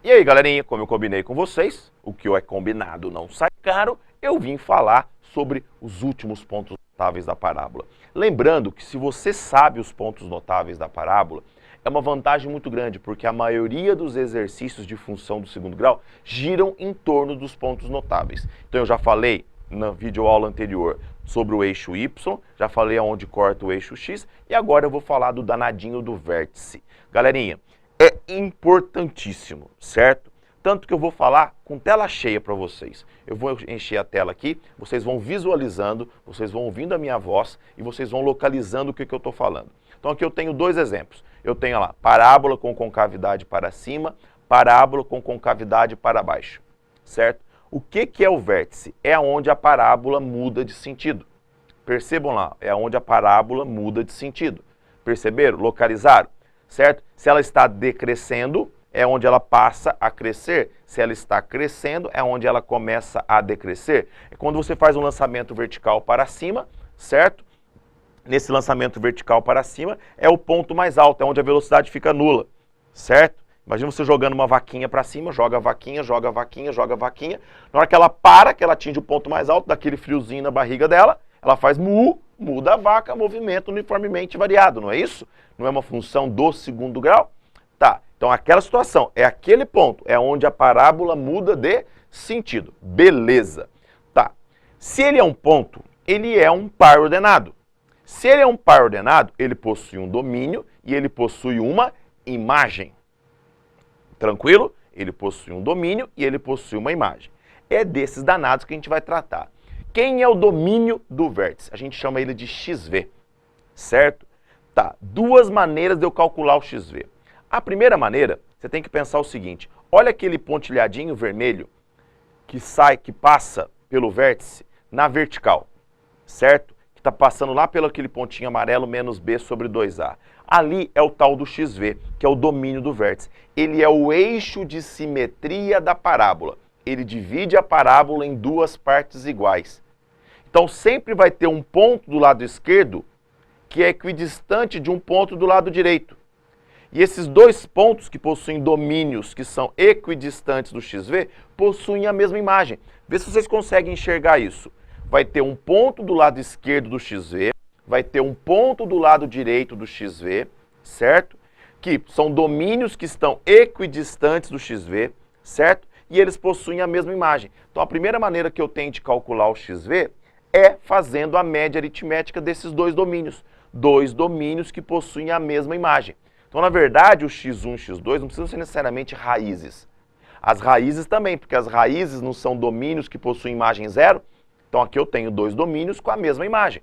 E aí, galerinha, como eu combinei com vocês, o que é combinado não sai caro, eu vim falar sobre os últimos pontos notáveis da parábola. Lembrando que se você sabe os pontos notáveis da parábola, é uma vantagem muito grande, porque a maioria dos exercícios de função do segundo grau giram em torno dos pontos notáveis. Então eu já falei na videoaula anterior sobre o eixo Y, já falei aonde corta o eixo X, e agora eu vou falar do danadinho do vértice. Galerinha, é importantíssimo, certo? Tanto que eu vou falar com tela cheia para vocês. Eu vou encher a tela aqui, vocês vão visualizando, vocês vão ouvindo a minha voz e vocês vão localizando o que eu estou falando. Então aqui eu tenho dois exemplos. Eu tenho lá, parábola com concavidade para cima, parábola com concavidade para baixo, certo? O que é o vértice? É onde a parábola muda de sentido. Percebam lá, é onde a parábola muda de sentido. Perceberam? Localizaram? Certo? Se ela está decrescendo, é onde ela passa a crescer. Se ela está crescendo, é onde ela começa a decrescer. É quando você faz um lançamento vertical para cima, certo? Nesse lançamento vertical para cima, é o ponto mais alto, é onde a velocidade fica nula, certo? Imagina você jogando uma vaquinha para cima, joga a vaquinha, joga a vaquinha, joga a vaquinha. Na hora que ela para, que ela atinge o ponto mais alto, daquele friozinho na barriga dela, ela faz mu, muda a vaca, movimento uniformemente variado, não é isso? Não é uma função do segundo grau? Tá, então aquela situação, é aquele ponto, é onde a parábola muda de sentido. Beleza. Tá, se ele é um ponto, ele é um par ordenado. Se ele é um par ordenado, ele possui um domínio e ele possui uma imagem. Tranquilo? Ele possui um domínio e ele possui uma imagem. É desses danados que a gente vai tratar. Quem é o domínio do vértice? A gente chama ele de XV, certo? Tá, duas maneiras de eu calcular o XV. A primeira maneira, você tem que pensar o seguinte, olha aquele pontilhadinho vermelho que sai, que passa pelo vértice na vertical, certo? Que está passando lá pelo aquele pontinho amarelo menos B sobre 2A. Ali é o tal do XV, que é o domínio do vértice. Ele é o eixo de simetria da parábola. Ele divide a parábola em duas partes iguais. Então sempre vai ter um ponto do lado esquerdo que é equidistante de um ponto do lado direito. E esses dois pontos que possuem domínios que são equidistantes do XV, possuem a mesma imagem. Vê se vocês conseguem enxergar isso. Vai ter um ponto do lado esquerdo do XV, vai ter um ponto do lado direito do XV, certo? Que são domínios que estão equidistantes do XV, certo? E eles possuem a mesma imagem. Então a primeira maneira que eu tenho de calcular o XV é fazendo a média aritmética desses dois domínios. Dois domínios que possuem a mesma imagem. Então, na verdade, o x1 e o x2 não precisam ser necessariamente raízes. As raízes também, porque as raízes não são domínios que possuem imagem zero. Então, aqui eu tenho dois domínios com a mesma imagem.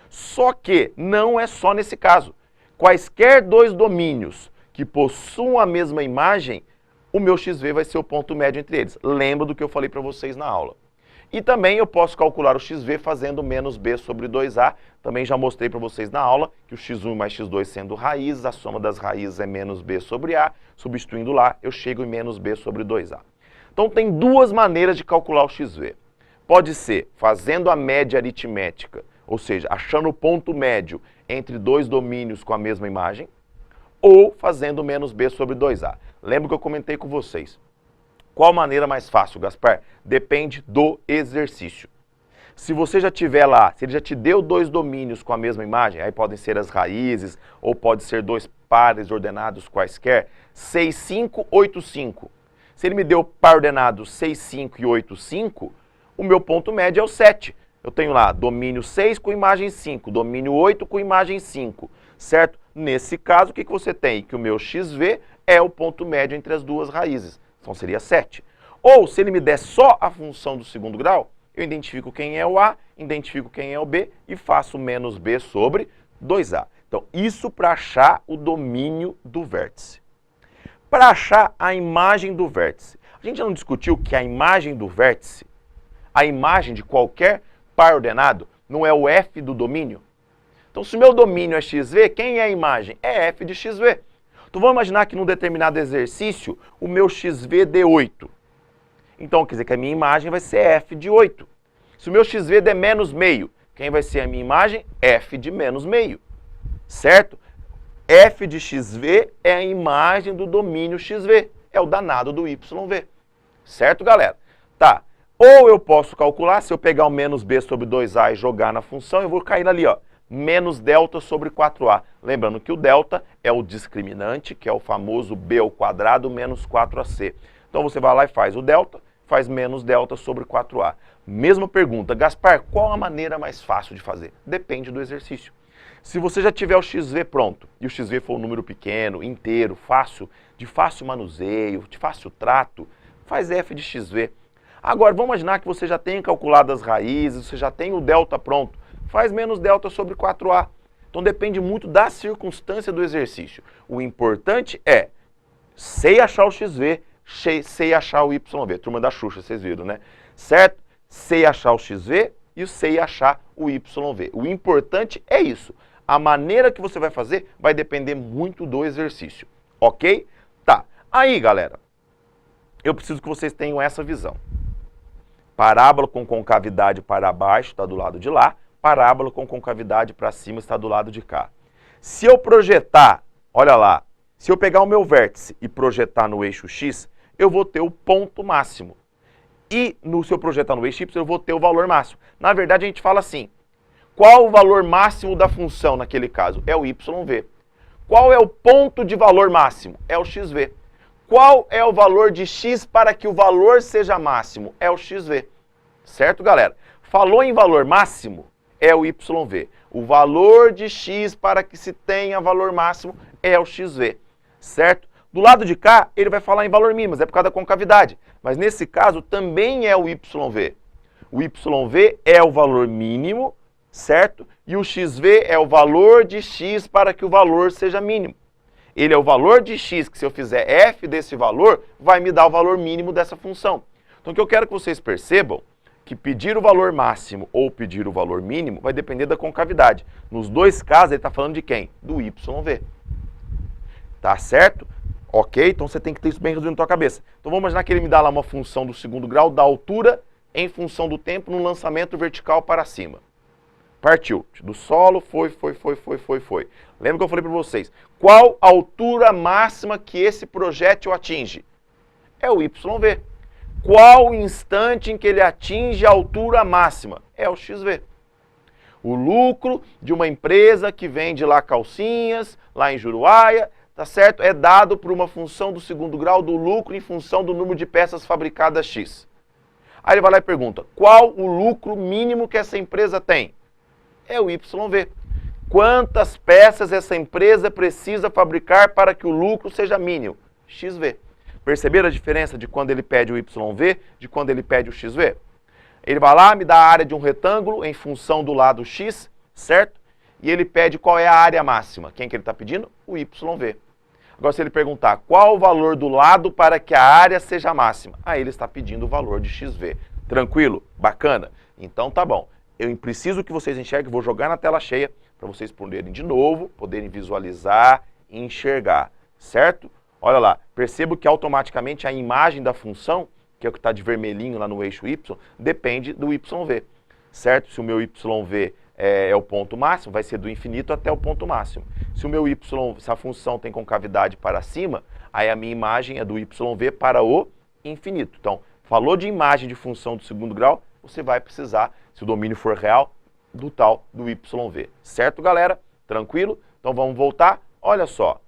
Só que não é só nesse caso. Quaisquer dois domínios que possuam a mesma imagem, o meu XV vai ser o ponto médio entre eles. Lembra do que eu falei para vocês na aula. E também eu posso calcular o XV fazendo menos B sobre 2A. Também já mostrei para vocês na aula que o x1 mais x2 sendo raízes, a soma das raízes é menos B sobre A. Substituindo lá, eu chego em menos B sobre 2A. Então tem duas maneiras de calcular o XV. Pode ser fazendo a média aritmética, ou seja, achando o ponto médio entre dois domínios com a mesma imagem, ou fazendo menos B sobre 2A. Lembra que eu comentei com vocês. Qual maneira mais fácil, Gaspar? Depende do exercício. Se você já tiver lá, se ele já te deu dois domínios com a mesma imagem, aí podem ser as raízes, ou pode ser dois pares ordenados quaisquer, 6, 5, 8, 5. Se ele me deu par ordenado 6, 5 e 8, 5, o meu ponto médio é o 7. Eu tenho lá domínio 6 com imagem 5, domínio 8 com imagem 5, certo? Nesse caso, o que você tem? Que o meu XV é o ponto médio entre as duas raízes. Então seria 7. Ou, se ele me der só a função do segundo grau, eu identifico quem é o A, identifico quem é o B e faço menos B sobre 2A. Então, isso para achar o domínio do vértice. Para achar a imagem do vértice. A gente já não discutiu que a imagem do vértice, a imagem de qualquer par ordenado, não é o F do domínio? Então, se o meu domínio é XV, quem é a imagem? É F de XV. Então vamos imaginar que num determinado exercício o meu XV dê 8. Então quer dizer que a minha imagem vai ser F de 8. Se o meu XV der menos meio, quem vai ser a minha imagem? F de menos meio. Certo? F de XV é a imagem do domínio XV. é o danado do YV. Certo, galera? Tá. Ou eu posso calcular, se eu pegar o menos b sobre 2a e jogar na função, eu vou cair ali, ó, menos delta sobre 4a. Lembrando que o delta é o discriminante, que é o famoso b ao quadrado menos 4ac. Então você vai lá e faz o delta, faz menos delta sobre 4a. Mesma pergunta, Gaspar, qual a maneira mais fácil de fazer? Depende do exercício. Se você já tiver o XV pronto, e o XV for um número pequeno, inteiro, fácil, de fácil manuseio, de fácil trato, faz f de XV. Agora, vamos imaginar que você já tenha calculado as raízes, você já tem o delta pronto, faz menos delta sobre 4a. Então depende muito da circunstância do exercício. O importante é, sei achar o XV, sei achar o YV. Turma da Xuxa, vocês viram, né? Certo? Sei achar o XV e sei achar o YV. O importante é isso. A maneira que você vai fazer vai depender muito do exercício. Ok? Tá. Aí, galera, eu preciso que vocês tenham essa visão. Parábola com concavidade para baixo está do lado de lá. Parábola com concavidade para cima está do lado de cá. Se eu projetar, olha lá, se eu pegar o meu vértice e projetar no eixo X, eu vou ter o ponto máximo. E se eu projetar no eixo Y, eu vou ter o valor máximo. Na verdade, a gente fala assim, qual o valor máximo da função naquele caso? É o YV. Qual é o ponto de valor máximo? É o XV. Qual é o valor de X para que o valor seja máximo? É o XV. Certo, galera? Falou em valor máximo, é o YV. O valor de X para que se tenha valor máximo é o XV. Certo? Do lado de cá, ele vai falar em valor mínimo, mas é por causa da concavidade. Mas nesse caso, também é o YV. O YV é o valor mínimo, certo? E o XV é o valor de X para que o valor seja mínimo. Ele é o valor de X, que se eu fizer f desse valor, vai me dar o valor mínimo dessa função. Então o que eu quero que vocês percebam, que pedir o valor máximo ou pedir o valor mínimo vai depender da concavidade. Nos dois casos, ele está falando de quem? Do YV. Tá certo? Ok? Então você tem que ter isso bem resolvido na tua cabeça. Então vamos imaginar que ele me dá lá uma função do segundo grau da altura em função do tempo no lançamento vertical para cima. Partiu. Do solo, foi. Lembra que eu falei para vocês? Qual a altura máxima que esse projétil atinge? É o YV. Qual o instante em que ele atinge a altura máxima? É o XV. O lucro de uma empresa que vende lá calcinhas, lá em Juruáia, tá certo? É dado por uma função do segundo grau do lucro em função do número de peças fabricadas X. Aí ele vai lá e pergunta, qual o lucro mínimo que essa empresa tem? É o YV. Quantas peças essa empresa precisa fabricar para que o lucro seja mínimo? XV. Perceberam a diferença de quando ele pede o YV, de quando ele pede o XV? Ele vai lá, me dá a área de um retângulo em função do lado X, certo? E ele pede qual é a área máxima. Quem que ele está pedindo? O YV. Agora, se ele perguntar qual o valor do lado para que a área seja máxima, aí ele está pedindo o valor de XV. Tranquilo? Bacana? Então tá bom. Eu preciso que vocês enxerguem, vou jogar na tela cheia para vocês poderem de novo, poderem visualizar e enxergar, certo? Olha lá, percebo que automaticamente a imagem da função, que é o que está de vermelhinho lá no eixo Y, depende do YV, certo? Se o meu YV é o ponto máximo, vai ser do infinito até o ponto máximo. Se o meu se a função tem concavidade para cima, aí a minha imagem é do YV para o infinito. Então, falou de imagem de função do segundo grau, você vai precisar, se o domínio for real, do tal do YV. Certo, galera? Tranquilo? Então vamos voltar. Olha só.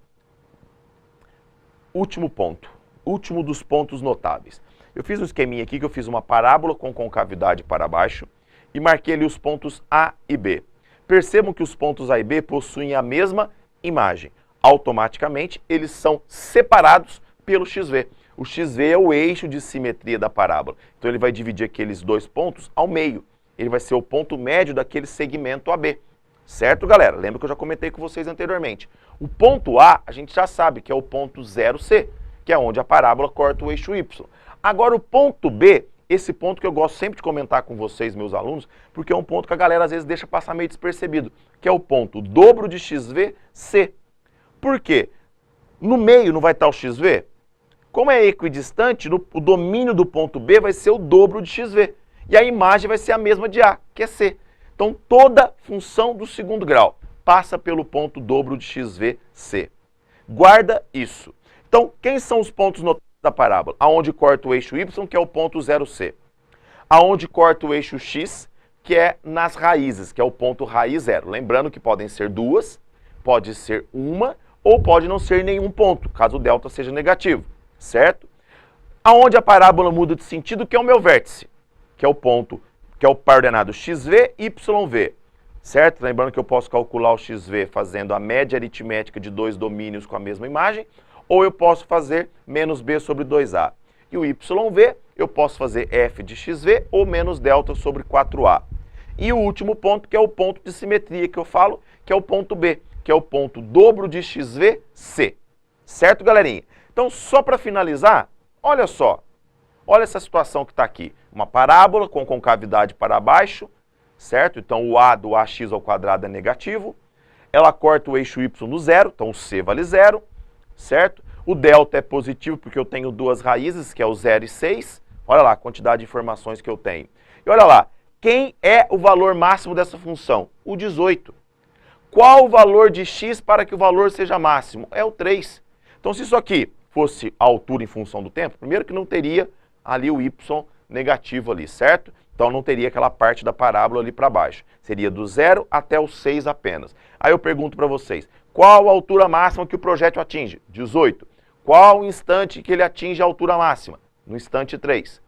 Último ponto. Último dos pontos notáveis. Eu fiz um esqueminha aqui que eu fiz uma parábola com concavidade para baixo e marquei ali os pontos A e B. Percebam que os pontos A e B possuem a mesma imagem. Automaticamente, eles são separados pelo XV. O XV é o eixo de simetria da parábola. Então ele vai dividir aqueles dois pontos ao meio. Ele vai ser o ponto médio daquele segmento AB. Certo, galera? Lembra que eu já comentei com vocês anteriormente. O ponto A, a gente já sabe que é o ponto 0C, que é onde a parábola corta o eixo Y. Agora o ponto B, esse ponto que eu gosto sempre de comentar com vocês, meus alunos, porque é um ponto que a galera às vezes deixa passar meio despercebido, que é o ponto dobro de XV, C. Por quê? No meio não vai estar o XV? Como é equidistante, o domínio do ponto B vai ser o dobro de XV. E a imagem vai ser a mesma de A, que é C. Então, toda função do segundo grau passa pelo ponto dobro de XV, C. Guarda isso. Então, quem são os pontos notáveis? da parábola, aonde corta o eixo y, que é o ponto 0C. Aonde corta o eixo x, que é nas raízes, que é o ponto raiz 0. Lembrando que podem ser duas, pode ser uma, ou pode não ser nenhum ponto, caso o delta seja negativo, certo? Aonde a parábola muda de sentido, que é o meu vértice, que é o ponto, que é o par ordenado xv, yv, certo? Lembrando que eu posso calcular o xv fazendo a média aritmética de dois domínios com a mesma imagem, ou eu posso fazer menos b sobre 2a. E o yv, eu posso fazer f de xv ou menos delta sobre 4a. E o último ponto, que é o ponto de simetria que eu falo, que é o ponto B, que é o ponto dobro de xv, c. Certo, galerinha? Então, só para finalizar, olha só. Olha essa situação que está aqui. Uma parábola com concavidade para baixo, certo? Então, o a do ax ao quadrado é negativo. Ela corta o eixo y no zero, então o c vale zero, certo? O delta é positivo porque eu tenho duas raízes, que é o 0 e 6. Olha lá a quantidade de informações que eu tenho. E olha lá, quem é o valor máximo dessa função? O 18. Qual o valor de x para que o valor seja máximo? É o 3. Então, se isso aqui fosse a altura em função do tempo, primeiro que não teria ali o y negativo ali, certo? Então, não teria aquela parte da parábola ali para baixo. Seria do 0 até o 6 apenas. Aí eu pergunto para vocês, qual a altura máxima que o projétil atinge? 18. Qual o instante que ele atinge a altura máxima? No instante 3.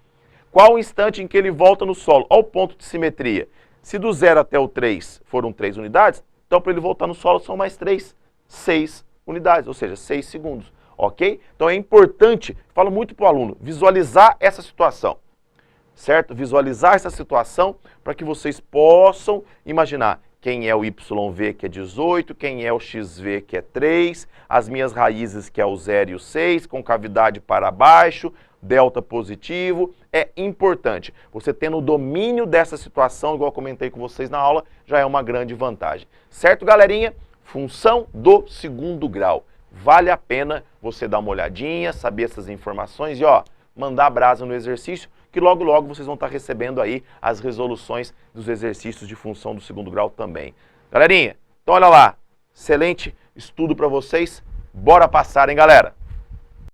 Qual o instante em que ele volta no solo? Olha o ponto de simetria. Se do 0 até o 3 foram 3 unidades, então para ele voltar no solo são mais 3, 6 unidades, ou seja, 6 segundos. Ok? Então é importante, falo muito para o aluno, visualizar essa situação. Certo? Visualizar essa situação para que vocês possam imaginar quem é o YV, que é 18, quem é o XV, que é 3, as minhas raízes, que é o 0 e o 6, concavidade para baixo, delta positivo. É importante. Você tendo o domínio dessa situação, igual eu comentei com vocês na aula, já é uma grande vantagem. Certo, galerinha? Função do segundo grau. Vale a pena você dar uma olhadinha, saber essas informações e, ó, mandar brasa no exercício, que logo, logo vocês vão estar recebendo aí as resoluções dos exercícios de função do segundo grau também. Galerinha, então olha lá, excelente estudo para vocês. Bora passar, hein, galera?